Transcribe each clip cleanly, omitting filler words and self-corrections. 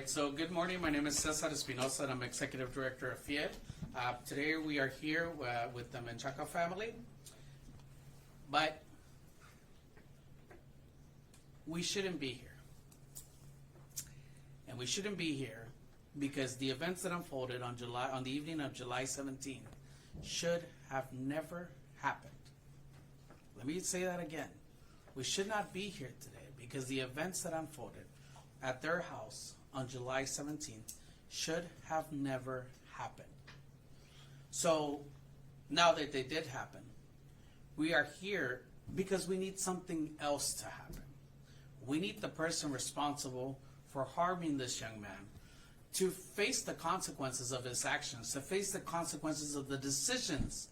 right, so good morning. My name is Cesar Espinosa, and I'm Executive Director of FIED. Today we are here with the Menchaca family, but we shouldn't be here. And we shouldn't be here because the events that unfolded on the evening of July 17th should have never happened. Let me say that again. We should not be here today because the events that unfolded at their house on July 17th should have never happened. So now that they did happen, we are here because we need something else to happen. We need the person responsible for harming this young man to face the consequences of his actions, to face the consequences of the decisions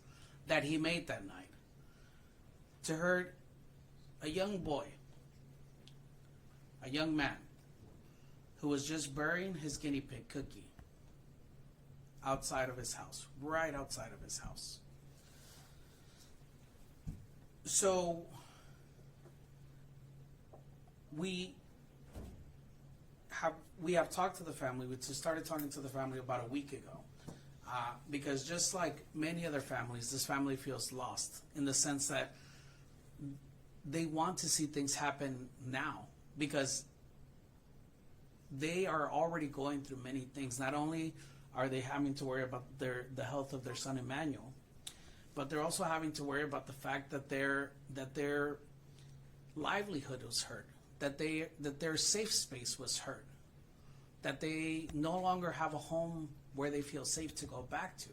that he made that night, to hurt a young boy, a young man who was just burying his guinea pig Cookie outside of his house, right outside of his house. So we have talked to the family. We started talking to the family about a week ago, because just like many other families, this family feels lost in the sense that they want to see things happen now because they are already going through many things. Not only are they having to worry about the health of their son Emmanuel, but they're also having to worry about the fact that their livelihood was hurt, that their safe space was hurt, that they no longer have a home where they feel safe to go back to.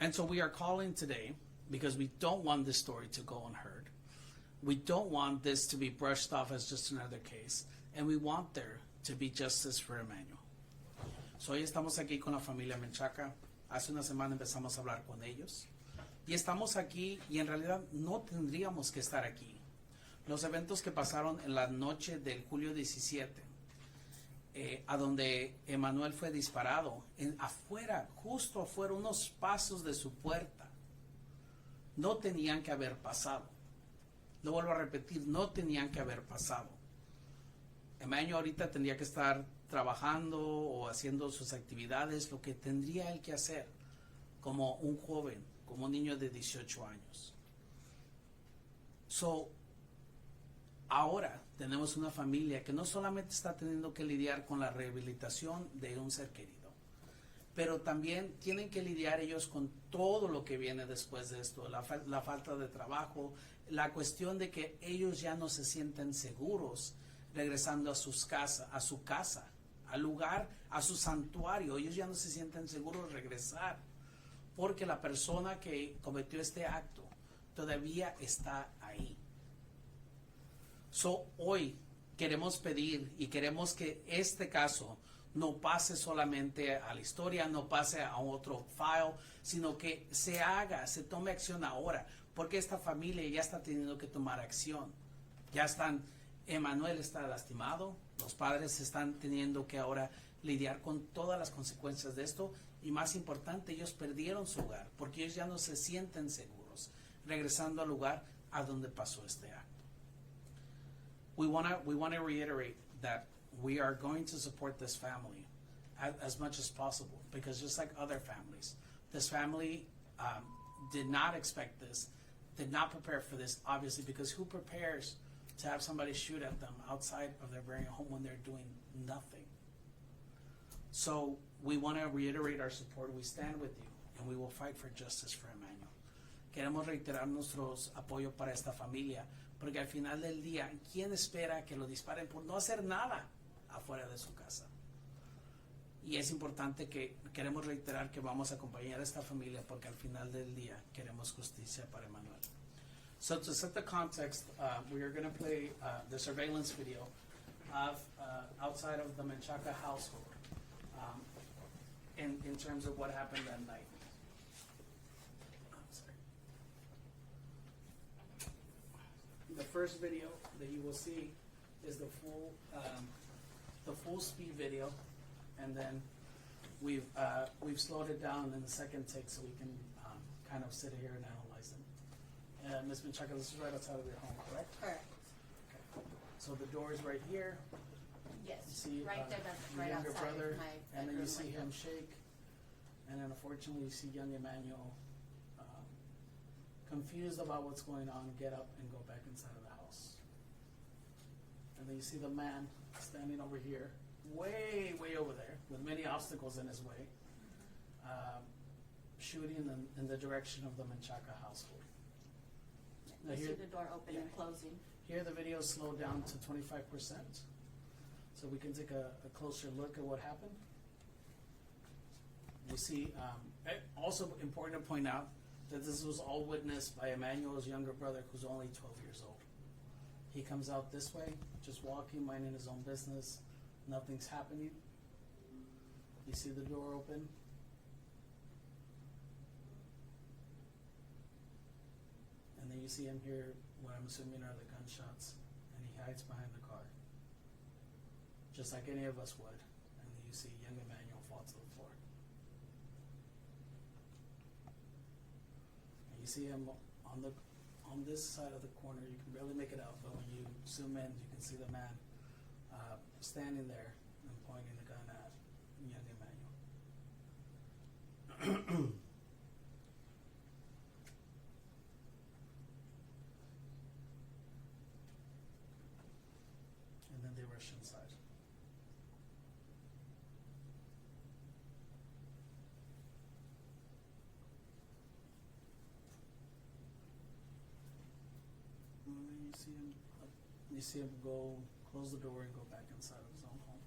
And so we are calling today because we don't want this story to go unheard. We don't want this to be brushed off as just another case. And we want there to be justice for Emmanuel. So hoy estamos aquí con la familia Menchaca. Hace una semana empezamos a hablar con ellos. Y estamos aquí y en realidad no tendríamos que estar aquí. Los eventos que pasaron en la noche del julio 17, a donde Emanuel fue disparado, afuera, justo afuera, unos pasos de su puerta, no tenían que haber pasado. Lo vuelvo a repetir, no tenían que haber pasado. Emmanuel ahorita tendría que estar trabajando o haciendo sus actividades, lo que tendría él que hacer como un joven, como un niño de 18 años. So, ahora tenemos una familia que no solamente está teniendo que lidiar con la rehabilitación de un ser querido, pero también tienen que lidiar ellos con todo lo que viene después de esto, la falta de trabajo, la cuestión de que ellos ya no se sienten seguros regresando a su casa, al lugar, a su santuario. Ellos ya no se sienten seguros regresar porque la persona que cometió este acto todavía está ahí. So, hoy queremos pedir y queremos que este caso no pase solamente a la historia, no pase a otro file, sino que se tome acción ahora, porque esta familia ya está teniendo que tomar acción. Emanuel está lastimado, los padres están teniendo que ahora lidiar con todas las consecuencias de esto y más importante, ellos perdieron su hogar porque ellos ya no se sienten seguros regresando al lugar a donde pasó este acto. We want to reiterate that we are going to support this family as much as possible because just like other families, this family did not expect this, did not prepare for this, obviously, because who prepares to have somebody shoot at them outside of their very home when they're doing nothing? So we want to reiterate our support. We stand with you and we will fight for justice for Emmanuel. Queremos reiterar nuestro apoyo para esta familia porque al final del día, ¿quién espera que lo disparen por no hacer nada afuera de su casa? Y es importante que queremos reiterar que vamos a acompañar a esta familia porque al final del día queremos justicia para Emanuel. So to set the context, we are going to play the surveillance video of outside of the Menchaca household in terms of what happened that night. The first video that you will see is the full speed video, and then we've slowed it down in the second take so we can kind of sit here and analyze them. Ms. Menchaca, this is right outside of your home, correct? Correct. Okay. So the door is right here. Yes, You see right there, that's your right younger outside brother, my and then you bedroom see window. him shake, and then unfortunately you see young Emmanuel confused about what's going on, get up and go back inside of the house. And then you see the man standing over here, way over there, with many obstacles in his way, shooting in the direction of the Menchaca household. Now You see here, the door open and closing. here the video is slowed down to 25%, so we can take a closer look at what happened. You see, also important to point out that this was all witnessed by Emmanuel's younger brother, who's only 12 years old. He comes out this way, just walking, minding his own business. Nothing's happening. You see the door open. And then you see him hear what I'm assuming are the gunshots, and he hides behind the car, just like any of us would. And then you see young Emmanuel fall to the floor. And you see him on this side of the corner. You can barely make it out, but when you zoom in, you can see the man standing there and pointing the gun at young Emmanuel. And then they rush inside. And then you see him go, close the door and go back inside of his own home.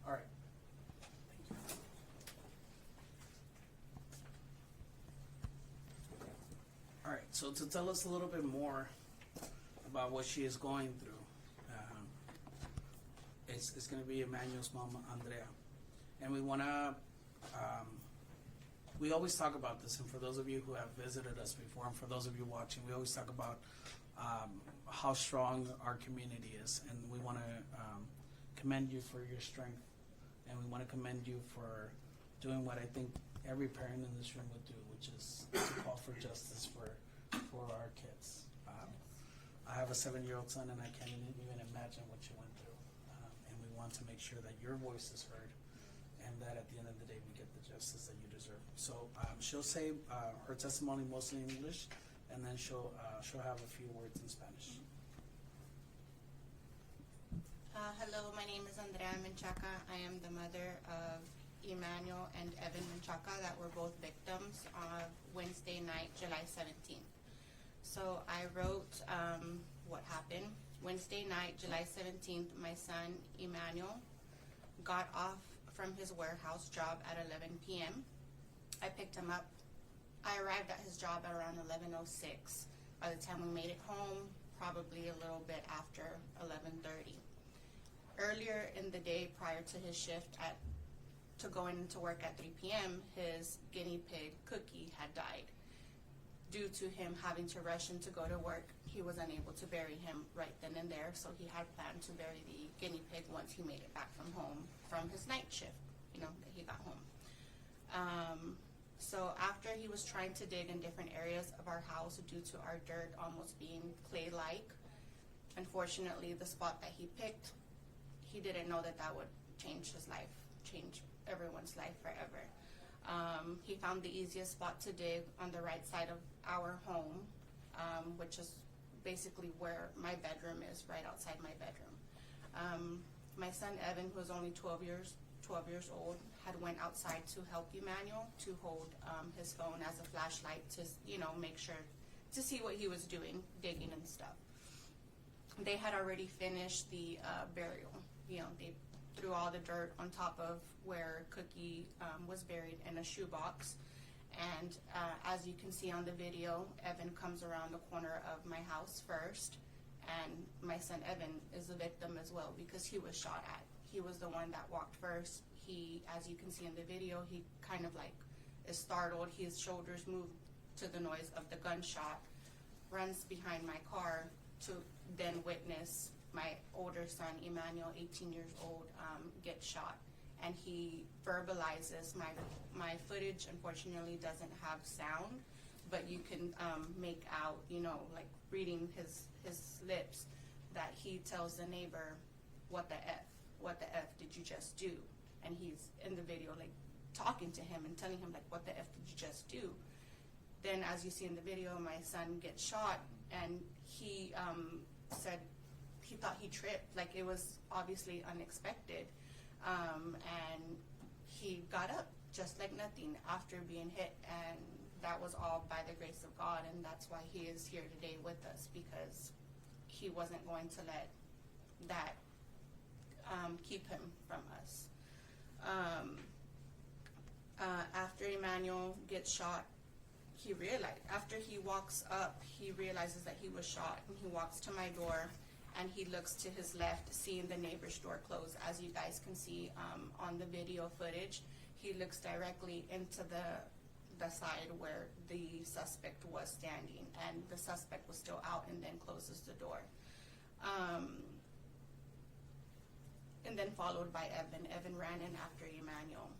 All right. Thank you. All right, so to tell us a little bit more about what she is going through, it's going to be Emmanuel's mom, Andrea. And we want to, we always talk about this, and for those of you who have visited us before, and for those of you watching, we always talk about how strong our community is, and we want to commend you for your strength, and we want to commend you for doing what I think every parent in this room would do, which is to call for justice for our kids. I have a 7-year-old son, and I can't even imagine what you went through. And we want to make sure that your voice is heard, and that at the end of the day we get the justice that you deserve. So she'll say her testimony mostly in English, and then she'll have a few words in Spanish. Hello, my name is Andrea Menchaca. I am the mother of Emmanuel and Evan Menchaca that were both victims of Wednesday night, July 17th. So I wrote what happened. Wednesday night, July 17th, my son Emmanuel got off from his warehouse job at 11 p.m. I picked him up. I arrived at his job at around 11:06. By the time we made it home, probably a little bit after 11:30. Earlier in the day, prior to his shift to going into work at 3 p.m., his guinea pig, Cookie, had died. Due to him having to rush in to go to work, he was unable to bury him right then and there, so he had planned to bury the guinea pig once he made it back from home from his night shift, that he got home. So after he was trying to dig in different areas of our house due to our dirt almost being clay-like, unfortunately the spot that he picked, he didn't know that would change his life, change everyone's life forever. He found the easiest spot to dig on the right side of our home, which is basically where my bedroom is, right outside my bedroom. My son Evan, who was only 12 years old, had went outside to help Emmanuel to hold his phone as a flashlight to make sure to see what he was doing, digging and stuff. They had already finished the burial. They threw all the dirt on top of where Cookie was buried in a shoebox. And as you can see on the video, Evan comes around the corner of my house first, and my son Evan is a victim as well because he was shot at. He was the one that walked first. He, as you can see in the video, he kind of like is startled. His shoulders moved to the noise of the gunshot, runs behind my car to then witness my older son, Emmanuel, 18 years old, get shot. And he verbalizes, my footage unfortunately doesn't have sound, but you can make out, like reading his lips, that he tells the neighbor, what the F did you just do? And he's in the video like talking to him and telling him like, what the F did you just do? Then as you see in the video, my son gets shot, and he said he thought he tripped, like it was obviously unexpected. And he got up just like nothing after being hit, and that was all by the grace of God, and that's why he is here today with us, because he wasn't going to let that keep him from us. After Emmanuel gets shot, he realized, after he walks up, he realizes that he was shot, and he walks to my door, and he looks to his left, seeing the neighbor's door close. As you guys can see on the video footage, he looks directly into the side where the suspect was standing, and the suspect was still out, and then closes the door. And then followed by Evan. Evan ran in after Emmanuel.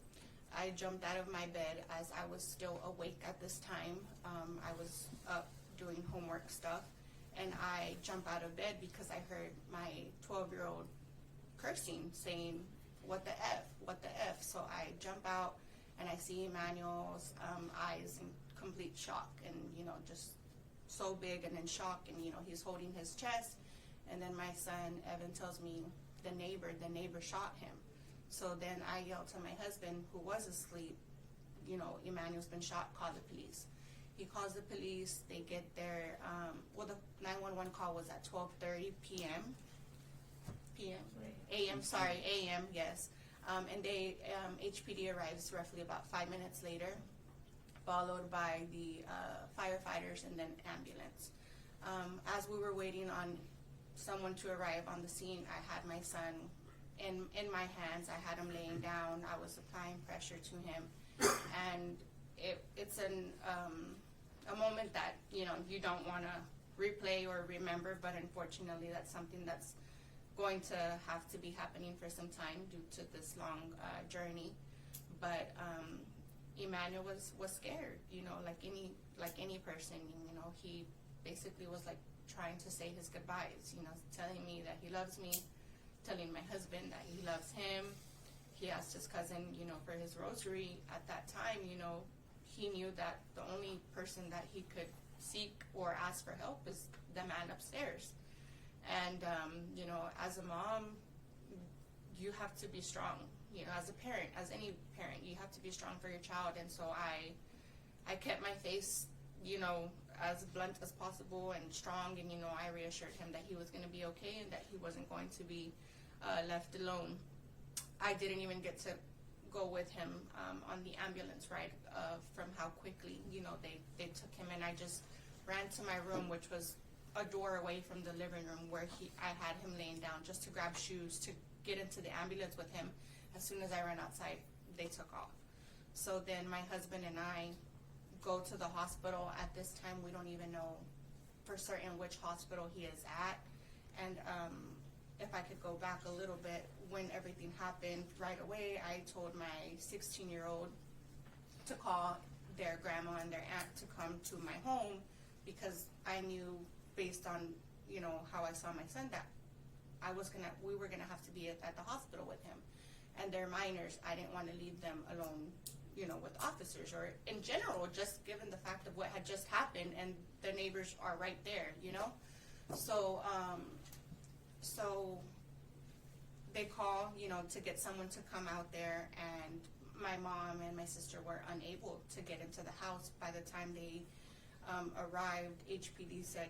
I jumped out of my bed as I was still awake at this time. I was up doing homework stuff, and I jump out of bed because I heard my 12-year-old cursing, saying, what the F, what the F? So I jump out, and I see Emmanuel's eyes in complete shock, and, just so big and in shock, and, he's holding his chest. And then my son, Evan, tells me the neighbor shot him. So then I yell to my husband, who was asleep, Emmanuel's been shot, call the police. He calls the police, they get there, the 911 call was at 12:30 p.m. AM, yes. And they, HPD arrives roughly about 5 minutes later, followed by the firefighters and then ambulance. As we were waiting on someone to arrive on the scene, I had my son in my hands. I had him laying down. I was applying pressure to him, and it's a moment that you don't want to replay or remember, but unfortunately that's something that's going to have to be happening for some time due to this long journey. But Emmanuel was scared, like any person. He basically was like trying to say his goodbyes, telling me that he loves me, telling my husband that he loves him. He asked his cousin, for his rosary. At that time, he knew that the only person that he could seek or ask for help is the man upstairs. And, as a mom, you have to be strong. As a parent, as any parent, you have to be strong for your child. And so I kept my face, as blunt as possible and strong, and I reassured him that he was going to be okay and that he wasn't going to be left alone. I didn't even get to go with him on the ambulance ride from how quickly they took him, and I just ran to my room, which was a door away from the living room, where I had him laying down just to grab shoes to get into the ambulance with him. As soon as I ran outside, they took off. So then my husband and I go to the hospital. At this time, we don't even know for certain which hospital he is at. And if I could go back a little bit, when everything happened, right away I told my 16-year-old to call their grandma and their aunt to come to my home, because I knew, based on how I saw my son, that we were gonna have to be at the hospital with him. And they're minors. I didn't want to leave them alone with officers, or in general, just given the fact of what had just happened, and the neighbors are right there, So, so they call, to get someone to come out there, and my mom and my sister were unable to get into the house. By the time they arrived, HPD said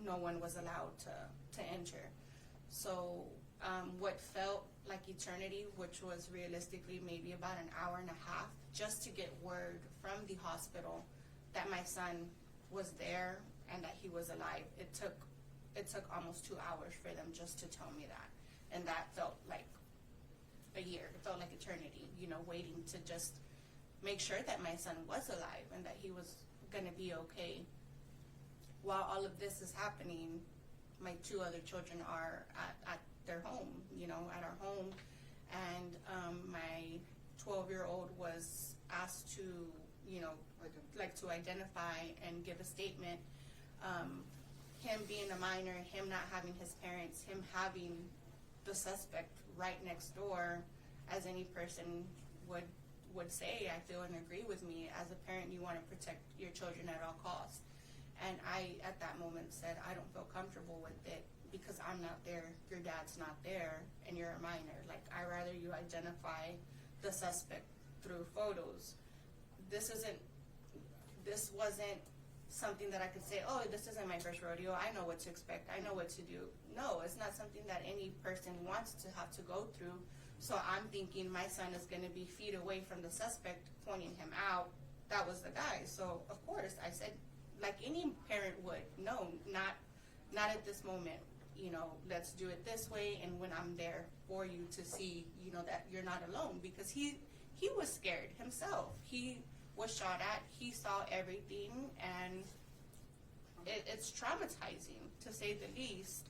no one was allowed to enter. So what felt like eternity, which was realistically maybe about an hour and a half, just to get word from the hospital that my son was there and that he was alive. It took almost 2 hours for them just to tell me that. And that felt like a year. It felt like eternity, waiting to just make sure that my son was alive and that he was going to be okay. While all of this is happening, my 2 other children are at their home, you know, at our home. And my 12-year-old was asked to, you know, like to identify and give a statement. Him being a minor, him not having his parents, him having the suspect right next door, as any person would say, I feel, and agree with me, as a parent, you want to protect your children at all costs. And I, at that moment, said, I don't feel comfortable with it because I'm not there, your dad's not there, and you're a minor. Like, I'd rather you identify the suspect through photos. This wasn't something that I could say, oh, this isn't my first rodeo, I know what to expect, I know what to do. No, it's not something that any person wants to have to go through. So I'm thinking my son is going to be feet away from the suspect, pointing him out. That was the guy. So, of course, I said, like any parent would, no, not at this moment. You know, let's do it this way, and when I'm there for you to see, you know, that you're not alone. Because he was scared himself. He was shot at. He saw everything, and it's traumatizing, to say the least.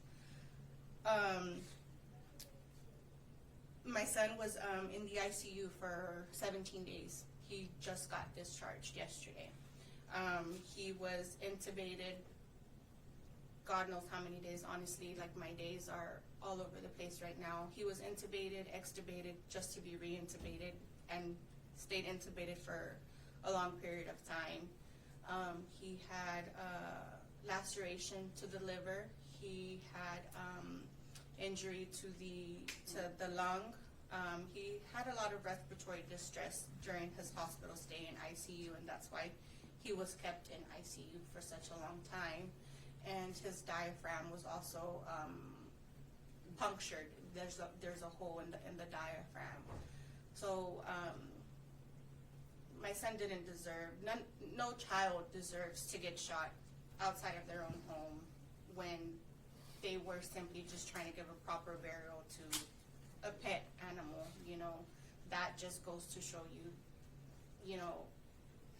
My son was in the ICU for 17 days. He just got discharged yesterday. He was intubated, God knows how many days, honestly. Like, my days are all over the place right now. He was intubated, extubated, just to be re-intubated, and stayed intubated for a long period of time. He had laceration to the liver. He had injury to the lung. He had a lot of respiratory distress during his hospital stay in ICU, and that's why he was kept in ICU for such a long time. And his diaphragm was also punctured. There's a hole in the diaphragm. So my son didn't deserve, no child deserves to get shot outside of their own home when they were simply just trying to give a proper burial to a pet animal. You know, that just goes to show you, you know,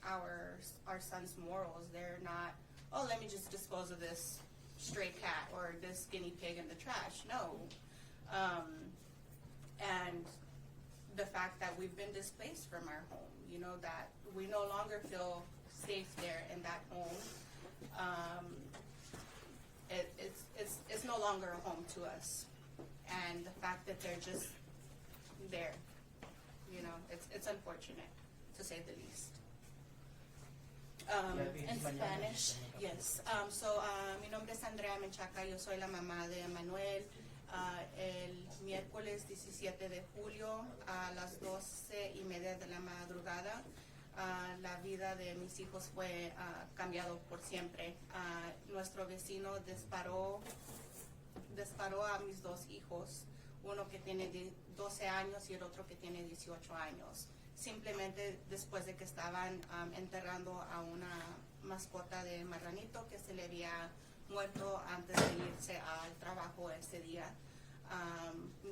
our son's morals. They're not, oh, let me just dispose of this stray cat or this guinea pig in the trash. No. And the fact that we've been displaced from our home, you know, that we no longer feel safe there in that home. It's no longer a home to us. And the fact that they're just there, you know, it's unfortunate, to say the least. In Spanish, yes. Mi nombre es Andrea Menchaca, yo soy la mamá de Emanuel. El miércoles 17 de julio a las 12:30 de la madrugada, la vida de mis hijos fue cambiado por siempre. Nuestro vecino disparó a mis 2 hijos, uno que tiene 12 años y el otro que tiene 18 años. Simplemente después de que estaban enterrando a una mascota de marranito que se le había muerto antes de irse al trabajo ese día.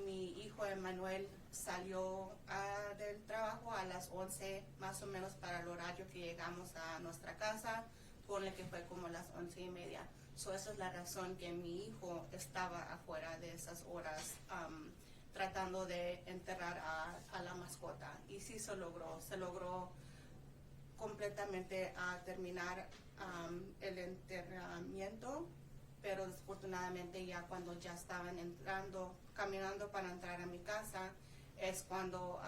Mi hijo Emanuel salió del trabajo a las 11 más o menos para el horario que llegamos a nuestra casa, ponle que fue como las 11:30. Esa es la razón que mi hijo estaba afuera de esas horas tratando de enterrar a la mascota. Y sí se logró completamente terminar el enterramiento, pero desafortunadamente ya cuando ya estaban caminando para entrar a mi casa, es cuando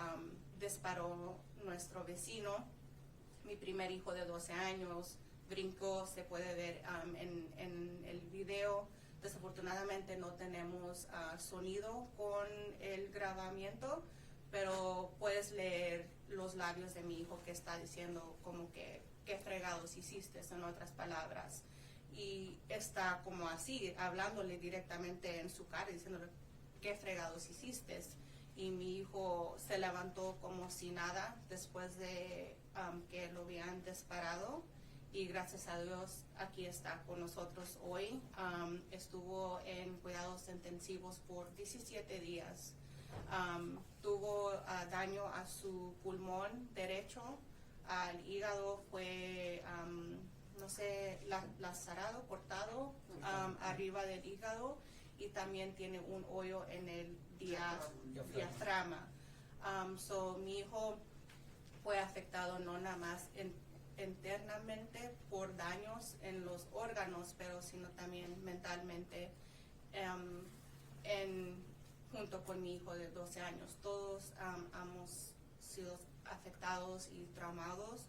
disparó nuestro vecino. Mi primer hijo de 12 años brincó, se puede ver en el video. Desafortunadamente no tenemos sonido con el grabamiento, pero puedes leer los labios de mi hijo que está diciendo como que qué fregados hiciste, en otras palabras. Y está como así, hablándole directamente en su cara, diciéndole qué fregados hiciste. Y mi hijo se levantó como si nada después de que lo habían disparado. Y gracias a Dios aquí está con nosotros hoy. Estuvo en cuidados intensivos por 17 días. Tuvo daño a su pulmón derecho, al hígado fue no sé, lacerado, cortado arriba del hígado, y también tiene un hoyo en el diafragma. So mi hijo fue afectado no nada más internamente por daños en los órganos, pero sino también mentalmente, junto con mi hijo de 12 años. Todos hemos sido afectados y traumados,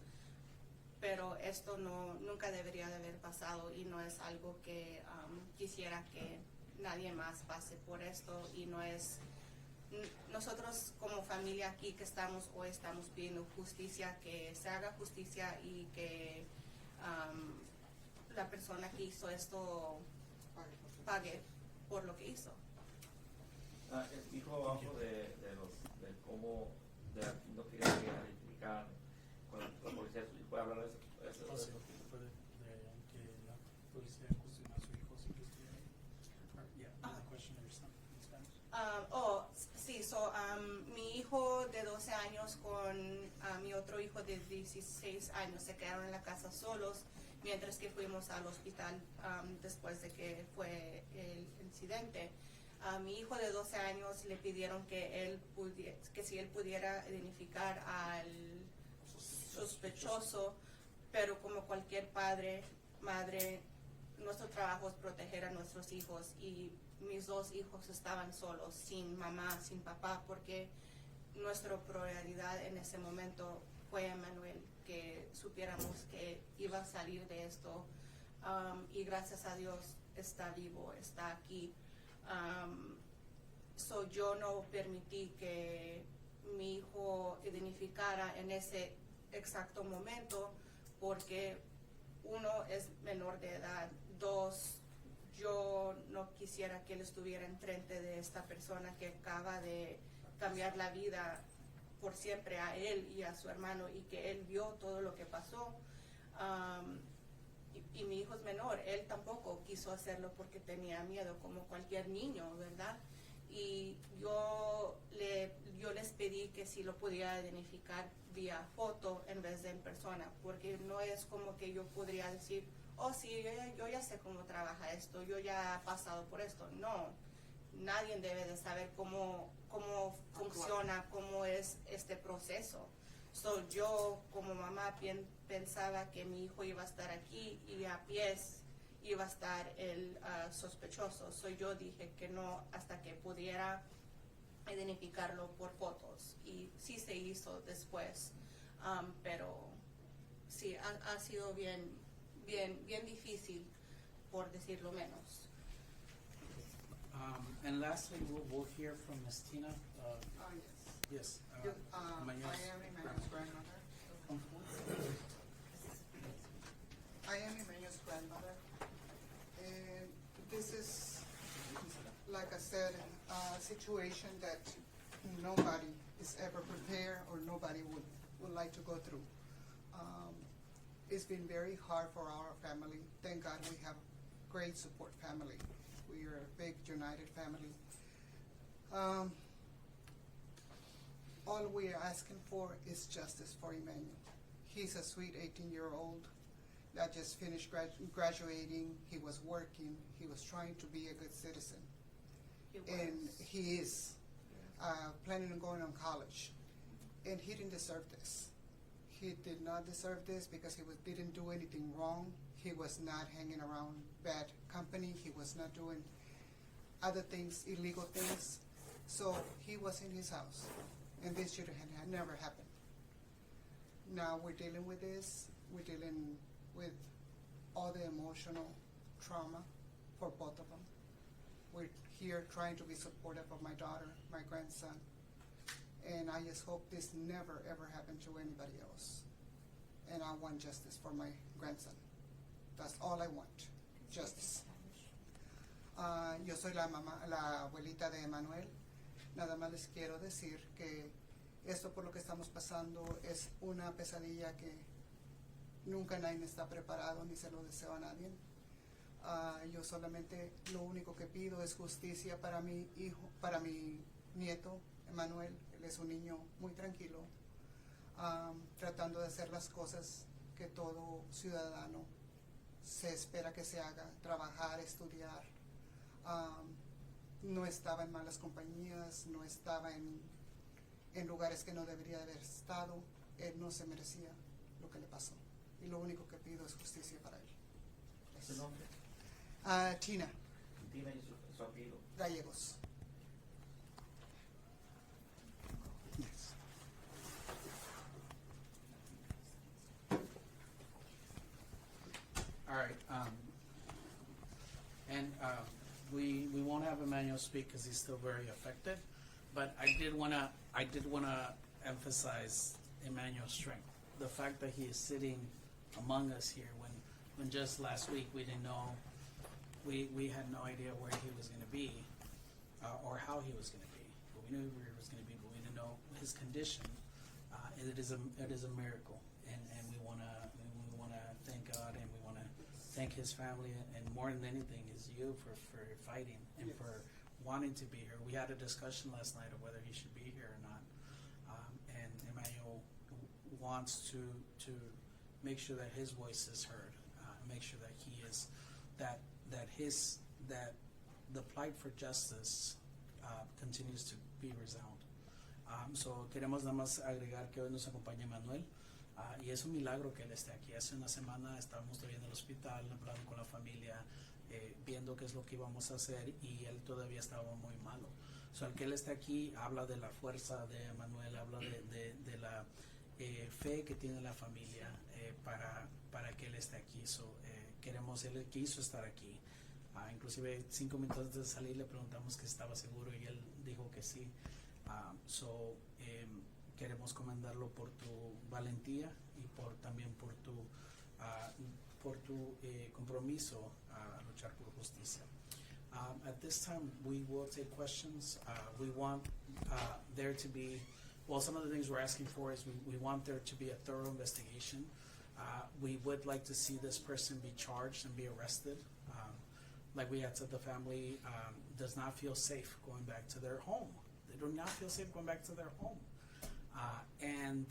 pero esto nunca debería de haber pasado, y no es algo que quisiera que nadie más pase por esto. Y no es, nosotros como familia aquí que estamos hoy estamos pidiendo justicia, que se haga justicia, y que la persona que hizo esto pague por lo que hizo. Dijo abajo de cómo no quería identificar con la policía. ¿Puede hablar de eso? Sí, puede, de que la policía cuestiona a su hijo si estuviera ahí. Yeah, the question or something in Spanish. Sí, mi hijo de 12 años con mi otro hijo de 16 años se quedaron en la casa solos mientras que fuimos al hospital después de que fue el incidente. A mi hijo de 12 años le pidieron que si él pudiera identificar al sospechoso, pero como cualquier madre, nuestro trabajo es proteger a nuestros hijos, y mis dos hijos estaban solos, sin mamá, sin papá, porque nuestra prioridad en ese momento fue Emanuel, que supiéramos que iba a salir de esto, y gracias a Dios está vivo, está aquí. Yo no permití que mi hijo identificara en ese exacto momento, porque uno, es menor de edad, dos, yo no quisiera que él estuviera enfrente de esta persona que acaba de cambiar la vida por siempre a él y a su hermano, y que él vio todo lo que pasó. Y mi hijo es menor, él tampoco quiso hacerlo porque tenía miedo, como cualquier niño, ¿verdad? Y yo les pedí que si lo pudiera identificar vía foto en vez de en persona, porque no es como que yo podría decir, oh sí, yo ya sé cómo trabaja esto, yo ya he pasado por esto. No, nadie debe de saber cómo funciona, cómo es este proceso. Yo como mamá pensaba que mi hijo iba a estar aquí y a pies iba a estar el sospechoso. Yo dije que no hasta que pudiera identificarlo por fotos, y sí se hizo después, pero sí ha sido bien difícil, por decirlo menos. And lastly, we'll hear from Ms. Tina. Yes. Yes. I am Emmanuel's grandmother. I am Emmanuel's grandmother. And this is, like I said, a situation that nobody is ever prepared, or nobody would like to go through. It's been very hard for our family. Thank God we have great support family. We are a big united family. All we are asking for is justice for Emmanuel. He's a sweet 18-year-old that just finished graduating. He was working. He was trying to be a good citizen. And he is planning on going on college. And he didn't deserve this. He did not deserve this because he didn't do anything wrong. He was not hanging around bad company. He was not doing other things, illegal things. So he was in his house. And this should have never happened. Now we're dealing with this. We're dealing with all the emotional trauma for both of them. We're here trying to be supportive of my daughter, my grandson. And I just hope this never, ever happened to anybody else. And I want justice for my grandson. That's all I want, justice. Yo soy la abuelita de Emanuel. Nada más les quiero decir que esto por lo que estamos pasando es una pesadilla que nunca nadie está preparado, ni se lo deseo a nadie. Yo solamente lo único que pido es justicia para mi hijo, para mi nieto, Emanuel. Él es un niño muy tranquilo, tratando de hacer las cosas que todo ciudadano se espera que se haga, trabajar, estudiar. No estaba en malas compañías, no estaba en lugares que no debería haber estado. Él no se merecía lo que le pasó. Y lo único que pido es justicia para él. ¿Su nombre? Tina, Tina y su apellido. Gallegos. All right. We won't have Emmanuel speak because he's still very affected, but I did wanna emphasize Emmanuel's strength. The fact that he is sitting among us here when just last week we didn't know, we had no idea where he was going to be or how he was going to be. But we knew where he was going to be, but we didn't know his condition. It is a miracle, and we wanna thank God, and we wanna thank his family, and more than anything is you for fighting and Yes. for wanting to be here. We had a discussion last night of whether he should be here or not, and Emmanuel wants to make sure that his voice is heard, make sure that he is that the plight for justice continues to be resound. So queremos nada más agregar que hoy nos acompaña Emanuel, y es un milagro que él esté aquí. Hace una semana estábamos todavía en el hospital, hablando con la familia, viendo qué es lo que íbamos a hacer, y él todavía estaba muy malo. So, el que él esté aquí habla de la fuerza de Emanuel, habla de la fe que tiene la familia para que él esté aquí. So, él quiso estar aquí. Inclusive 5 minutos antes de salir le preguntamos que estaba seguro y él dijo que sí. Queremos comendarlo por tu valentía y también por tu compromiso a luchar por justicia. At this time, we will take questions. We want there to be, well, some of the things we're asking for is we want there to be a thorough investigation. We would like to see this person be charged and be arrested. Like we had said, the family does not feel safe going back to their home. They do not feel safe going back to their home. And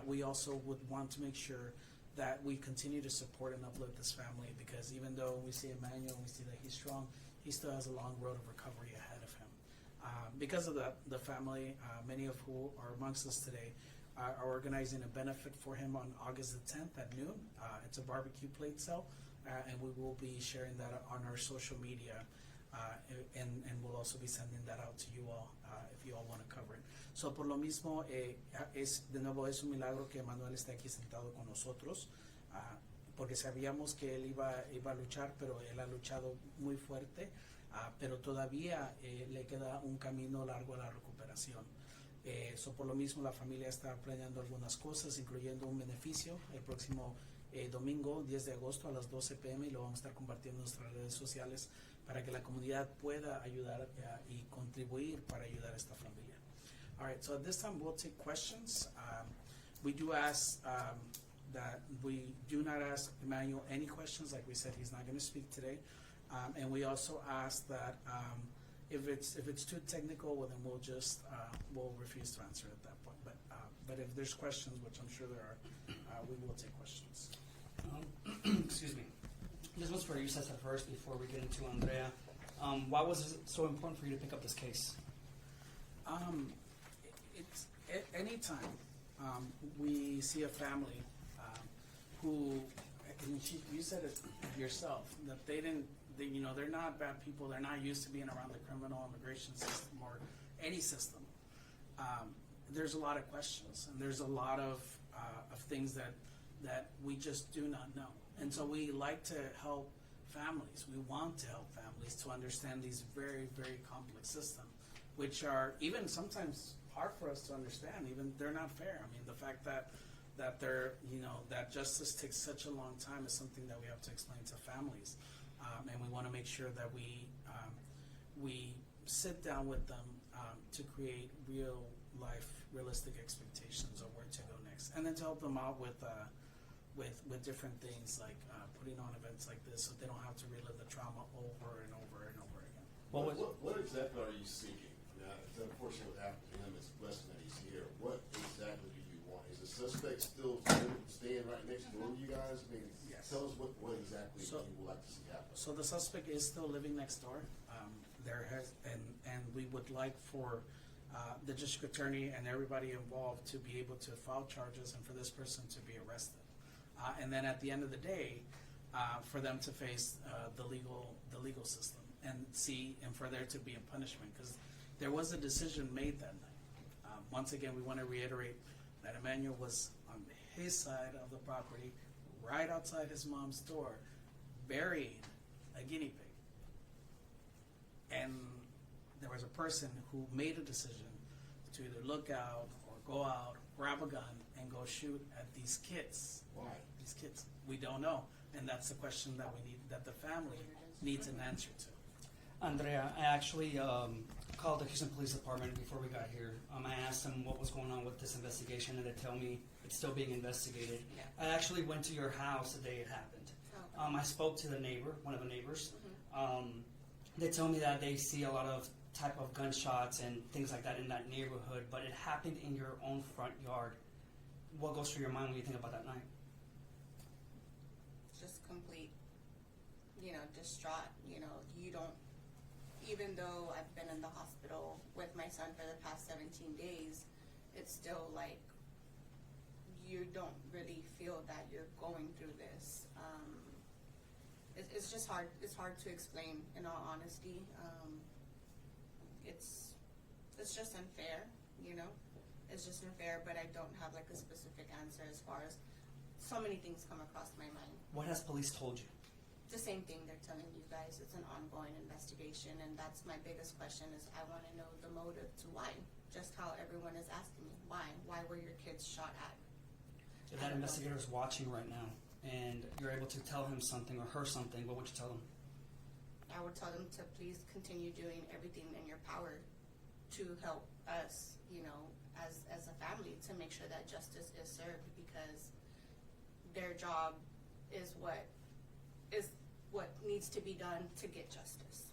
we also would want to make sure that we continue to support and uplift this family, because even though we see Emmanuel, we see that he's strong, he still has a long road of recovery ahead of him. Because of that, the family, many of who are amongst us today, are organizing a benefit for him on August the 10th at noon. It's a barbecue plate sale, and we will be sharing that on our social media, and we'll also be sending that out to you all if you all want to cover it. So, por lo mismo, de nuevo es un milagro que Emanuel esté aquí sentado con nosotros, porque sabíamos que él iba a luchar, pero él ha luchado muy fuerte, pero todavía le queda un camino largo a la recuperación. So, por lo mismo, la familia está planeando algunas cosas, incluyendo un beneficio el próximo domingo 10 de agosto a las 12 p.m. y lo vamos a estar compartiendo en nuestras redes sociales para que la comunidad pueda ayudar y contribuir para ayudar a esta familia. All right, so at this time we'll take questions. We do ask that we do not ask Emmanuel any questions. Like we said, he's not going to speak today, and we also ask that if it's too technical, well, then we'll refuse to answer at that point. But if there's questions, which I'm sure there are, we will take questions. Excuse me. This was for you, Cesar, first before we get into Andrea. Why was it so important for you to pick up this case? It's anytime we see a family who, and you said it yourself, that they're not bad people. They're not used to being around the criminal immigration system or any system. There's a lot of questions, and there's a lot of things that we just do not know. And so we like to help families. We want to help families to understand these very, very complex systems, which are even sometimes hard for us to understand. Even they're not fair. I mean, the fact that they're, that justice takes such a long time is something that we have to explain to families. And we want to make sure that we sit down with them to create realistic expectations of where to go next, and then to help them out with different things like putting on events like this, so they don't have to relive the trauma over and over and over again. What exactly are you seeking? Now, it's unfortunate what happened to him. It's a blessing that he's here. What exactly do you want? Is the suspect still staying right next door to you guys? I mean, Yes. Tell us what exactly So- you would like to see happen. So the suspect is still living next door. There has, and we would like for the district attorney and everybody involved to be able to file charges and for this person to be arrested. And then at the end of the day, for them to face the legal system and for there to be a punishment, because there was a decision made that night. Once again, we want to reiterate that Emmanuel was on his side of the property, right outside his mom's door, burying a guinea pig. And there was a person who made a decision to either look out or go out, grab a gun, and go shoot at these kids. Why? These kids. We don't know. And that's the question that the family needs an answer to. Andrea, I actually called the Houston Police Department before we got here. I asked them what was going on with this investigation, and they tell me it's still being investigated. Yeah. I actually went to your house the day it happened. Okay. I spoke to the neighbor, one of the neighbors. They tell me that they see a lot of type of gunshots and things like that in that neighborhood, but it happened in your own front yard. What goes through your mind when you think about that night? Just complete, distraught. You don't, even though I've been in the hospital with my son for the past 17 days, it's still like you don't really feel that you're going through this. It's just hard. It's hard to explain, in all honesty. It's just unfair, It's just unfair, but I don't have like a specific answer as far as so many things come across my mind. What has police told you? The same thing they're telling you guys. It's an ongoing investigation, and that's my biggest question is I want to know the motive to why. Just how everyone is asking me, why? Why were your kids shot at? If that investigator is watching right now, and you're able to tell him something or her something, what would you tell them? I would tell them to please continue doing everything in your power to help us, as a family, to make sure that justice is served, because their job is what needs to be done to get justice.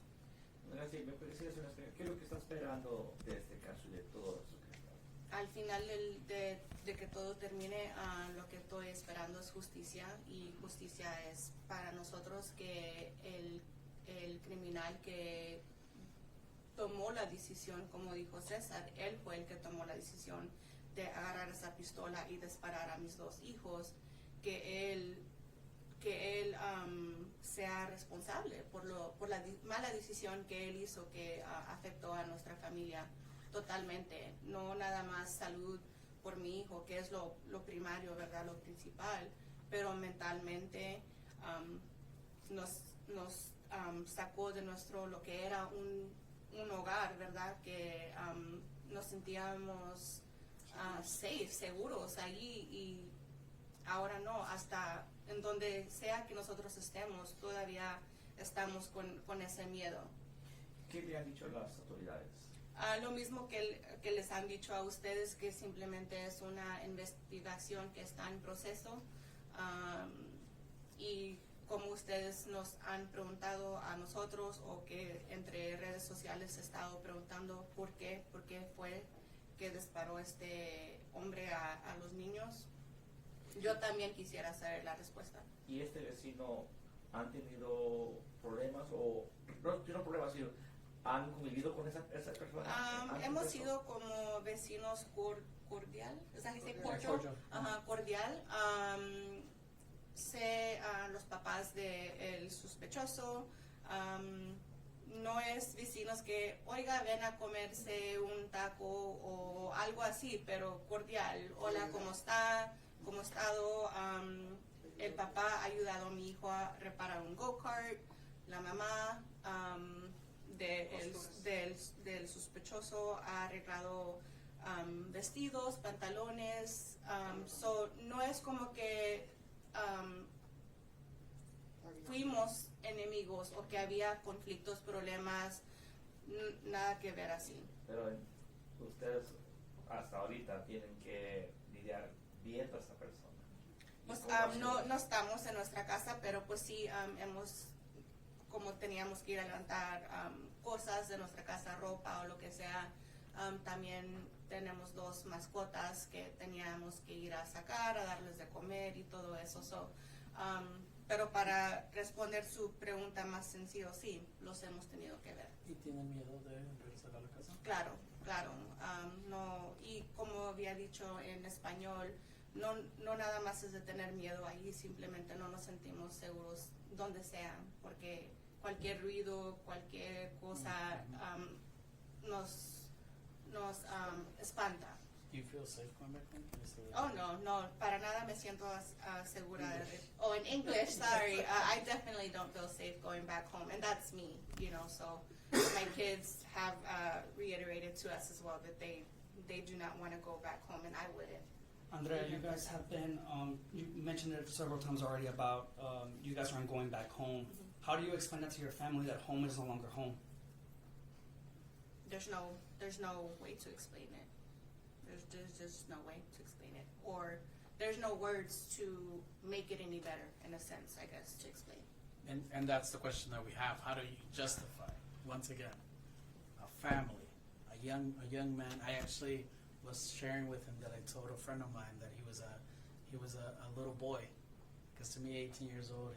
Gracias. ¿Me puedes decir qué es lo que está esperando de este caso y de todo eso que está? Al final de que todo termine, lo que estoy esperando es justicia, y justicia es para nosotros que el criminal que tomó la decisión, como dijo César, él fue el que tomó la decisión de agarrar esa pistola y disparar a mis dos hijos, que él sea responsable por la mala decisión que él hizo, que afectó a nuestra familia totalmente. No nada más salud por mi hijo, que es lo primario, ¿verdad? Lo principal, pero mentalmente nos sacó de lo que era un hogar, ¿verdad? Que nos sentíamos safe, seguros allí, y ahora no, hasta en donde sea que nosotros estemos, todavía estamos con ese miedo. ¿Qué le han dicho las autoridades? Lo mismo que les han dicho a ustedes, que simplemente es una investigación que está en proceso, y como ustedes nos han preguntado a nosotros, o que entre redes sociales se ha estado preguntando por qué fue que disparó este hombre a los niños, yo también quisiera saber la respuesta. ¿Y este vecino han tenido problemas o no problemas, sino han convivido con esa persona? Hemos sido como vecinos cordial, ¿es así? Cordial. Ajá, cordial. Sé los papás del sospechoso. No es vecinos que, oiga, ven a comerse un taco o algo así, pero cordial. Hola, ¿cómo está? ¿Cómo ha estado? El papá ha ayudado a mi hijo a reparar un go-kart. La mamá del sospechoso ha arreglado vestidos, pantalones. No es como que fuimos enemigos o que había conflictos, problemas, nada que ver así. Pero ustedes hasta ahorita tienen que lidiar bien con esta persona. Pues no estamos en nuestra casa, pero pues sí como teníamos que ir a levantar cosas de nuestra casa, ropa o lo que sea. También tenemos 2 mascotas que teníamos que ir a sacar, a darles de comer y todo eso. Pero para responder su pregunta más sencillo, sí, los hemos tenido que ver. ¿Y tienen miedo de regresar a la casa? Claro, claro. No, y como había dicho en español, no nada más es de tener miedo ahí, simplemente no nos sentimos seguros donde sea, porque cualquier ruido, cualquier cosa nos espanta. Do you feel safe going back home? Can you say that? Oh, no, para nada me siento segura. Oh, in English, sorry. I definitely don't feel safe going back home, and that's me, so my kids have reiterated to us as well that they do not want to go back home, and I wouldn't. Andrea, you guys have been, you mentioned it several times already about you guys aren't going back home. How do you explain that to your family that home is no longer home? There's no way to explain it. There's just no way to explain it, or there's no words to make it any better, in a sense, I guess, to explain. And that's the question that we have. How do you justify, once again, a family, a young man? I actually was sharing with him that I told a friend of mine that he was a little boy, because to me, 18 years old,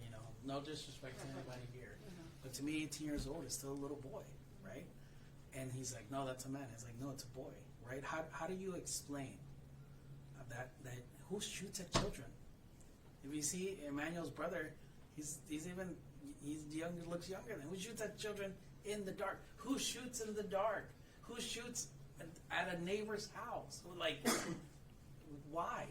no disrespect to anybody here, but to me, 18 years old is still a little boy, right? And he's like, no, that's a man. He's like, no, it's a boy, right? How do you explain that who shoots at children? If you see Emmanuel's brother, he's young, looks younger than. Who shoots at children in the dark? Who shoots in the dark? Who shoots at a neighbor's house? Like, why?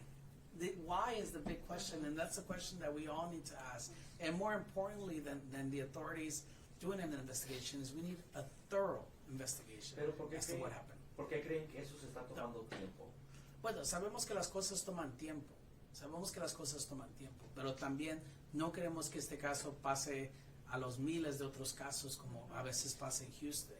Why is the big question, and that's the question that we all need to ask. And more importantly than the authorities doing an investigation is we need a thorough investigation Pero ¿por qué as to what happened. ¿Por qué creen que eso se está tomando tiempo? Bueno, sabemos que las cosas toman tiempo, pero también no queremos que este caso pase a los miles de otros casos como a veces pasa en Houston,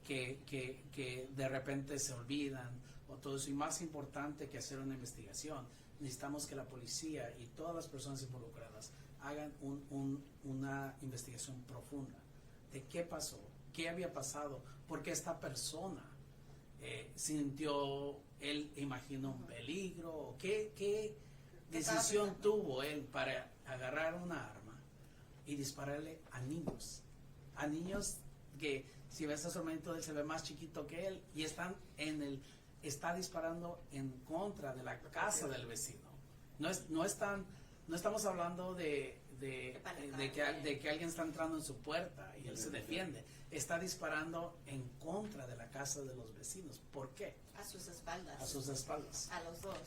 que de repente se olvidan o todo eso. Y más importante que hacer una investigación, necesitamos que la policía y todas las personas involucradas hagan una investigación profunda de qué pasó, qué había pasado, porque esta persona sintió, él imaginó un peligro, qué decisión tuvo él para agarrar una arma y dispararle a niños que si ves a su hermanito él se ve más chiquito que él y está disparando en contra de la casa del vecino. No estamos hablando de que alguien está entrando en su puerta y él se defiende. Está disparando en contra de la casa de los vecinos. ¿Por qué? A sus espaldas. A sus espaldas. A los dos.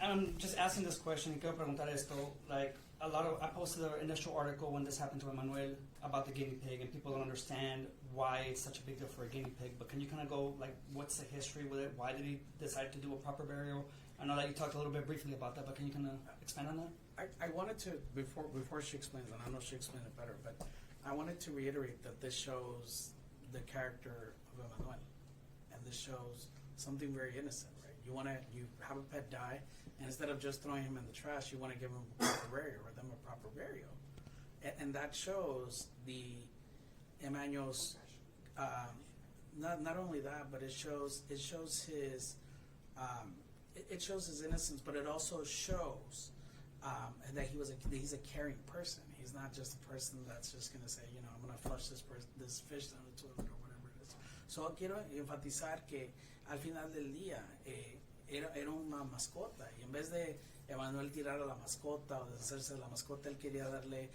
I'm just asking this question. Quiero preguntar esto. Like I posted an initial article when this happened to Emanuel about the guinea pig, and people don't understand why it's such a big deal for a guinea pig. But can you kind of go like, what's the history with it? Why did he decide to do a proper burial? I know that you talked a little bit briefly about that, but can you kind of expand on that? I wanted to, before she explains, and I know she explained it better, but I wanted to reiterate that this shows the character of Emanuel, and this shows something very innocent, right? You have a pet die, and instead of just throwing him in the trash, you want to give him a proper burial, or them a proper burial, and that shows the Emmanuel's. Not only that, but it shows his. It shows his innocence, but it also shows that he's a caring person. He's not just a person that's just going to say, I'm going to flush this fish down the toilet or whatever it is. So quiero enfatizar que al final del día era una mascota, y en vez de Emanuel tirar a la mascota o deshacerse de la mascota, él quería darle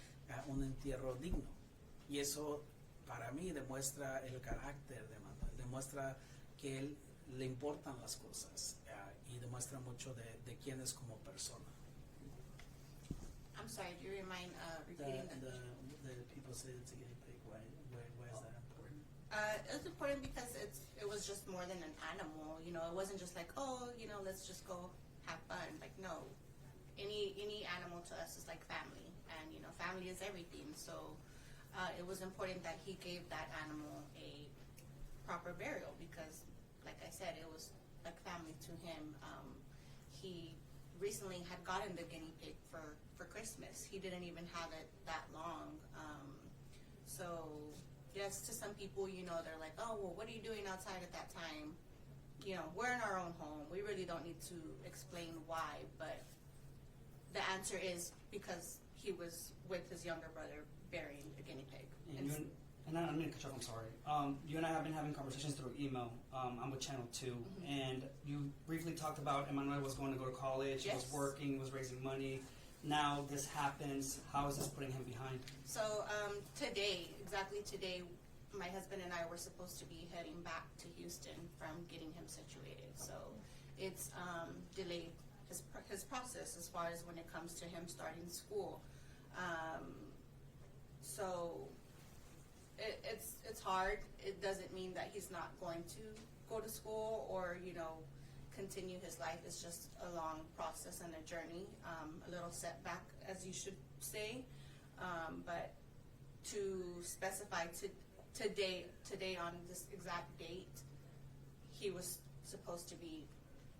un entierro digno. Y eso para mí demuestra el carácter de Emanuel, demuestra que él le importan las cosas. Y demuestra mucho de quién es como persona. I'm sorry, do you mind repeating that? The people say it's a guinea pig. Why is that important? It's important because it was just more than an animal. It wasn't just like, let's just go have fun. Like, no, any animal to us is like family, and family is everything. So it was important that he gave that animal a proper burial because, like I said, it was like family to him. He recently had gotten the guinea pig for Christmas. He didn't even have it that long. So yes, to some people, they're like, oh, well, what are you doing outside at that time? We're in our own home. We really don't need to explain why, but the answer is because he was with his younger brother burying a guinea pig. And I don't mean to cut you off, I'm sorry. You and I have been having conversations through email. I'm with Channel 2, and you briefly talked about Emanuel was going to go to college, he was Yes. working, he was raising money. Now this happens. How is this putting him behind? So exactly today, my husband and I were supposed to be heading back to Houston from getting him situated. So it's delayed his process as far as when it comes to him starting school. So it's hard. It doesn't mean that he's not going to go to school or continue his life. It's just a long process and a journey, a little setback, as you should say. But to specify today on this exact date, he was supposed to be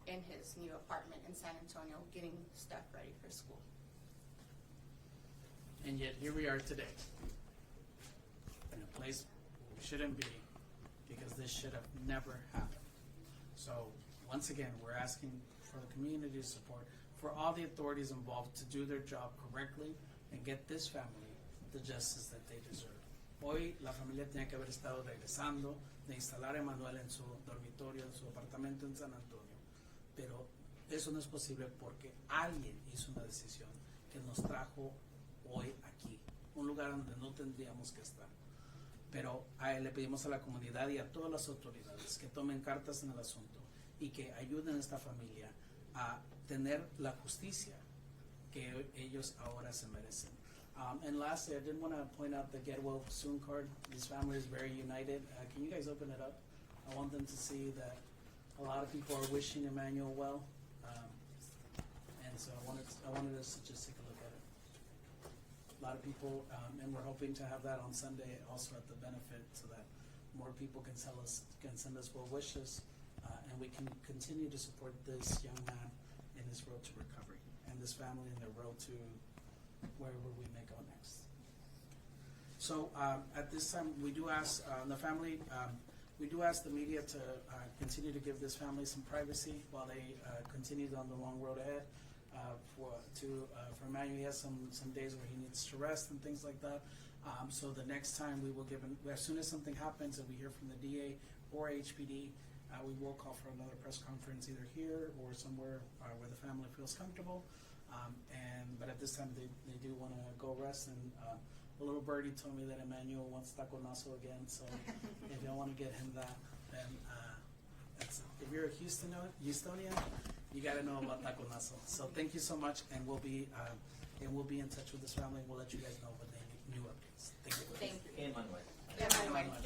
in his new apartment in San Antonio getting stuff ready for school. And yet here we are today, in a place we shouldn't be, because this should have never happened. So once again, we're asking for the community support, for all the authorities involved to do their job correctly and get this family the justice that they deserve. Hoy la familia tenía que haber estado regresando, de instalar a Emanuel en su dormitorio, en su apartamento en San Antonio, pero eso no es posible porque alguien hizo una decisión que nos trajo hoy aquí, un lugar donde no tendríamos que estar. Pero le pedimos a la comunidad y a todas las autoridades que tomen cartas en el asunto y que ayuden a esta familia a tener la justicia que ellos ahora se merecen. And lastly, I did want to point out the Get Well Soon card. This family is very united. Can you guys open it up? I want them to see that a lot of people are wishing Emmanuel well. And so I wanted us to just take a look at it. A lot of people, and we're hoping to have that on Sunday also at the benefit so that more people can send us well wishes, and we can continue to support this young man in his road to recovery and this family in their road to wherever we may go next. So at this time, we do ask the family, we do ask the media to continue to give this family some privacy while they continue on the long road ahead. For Emmanuel, he has some days where he needs to rest and things like that. So the next time we will give him, as soon as something happens and we hear from the DA or HPD, we will call for another press conference either here or somewhere where the family feels comfortable. But at this time they do want to go rest, and a little birdie told me that Emmanuel wants taconazo again, so if you want to get him that, then if you're a Houstonian, you got to know about taconazo. So thank you so much, and we'll be in touch with this family, and we'll let you guys know when they new updates. Thank you. Thank you. Emanuel. Emanuel.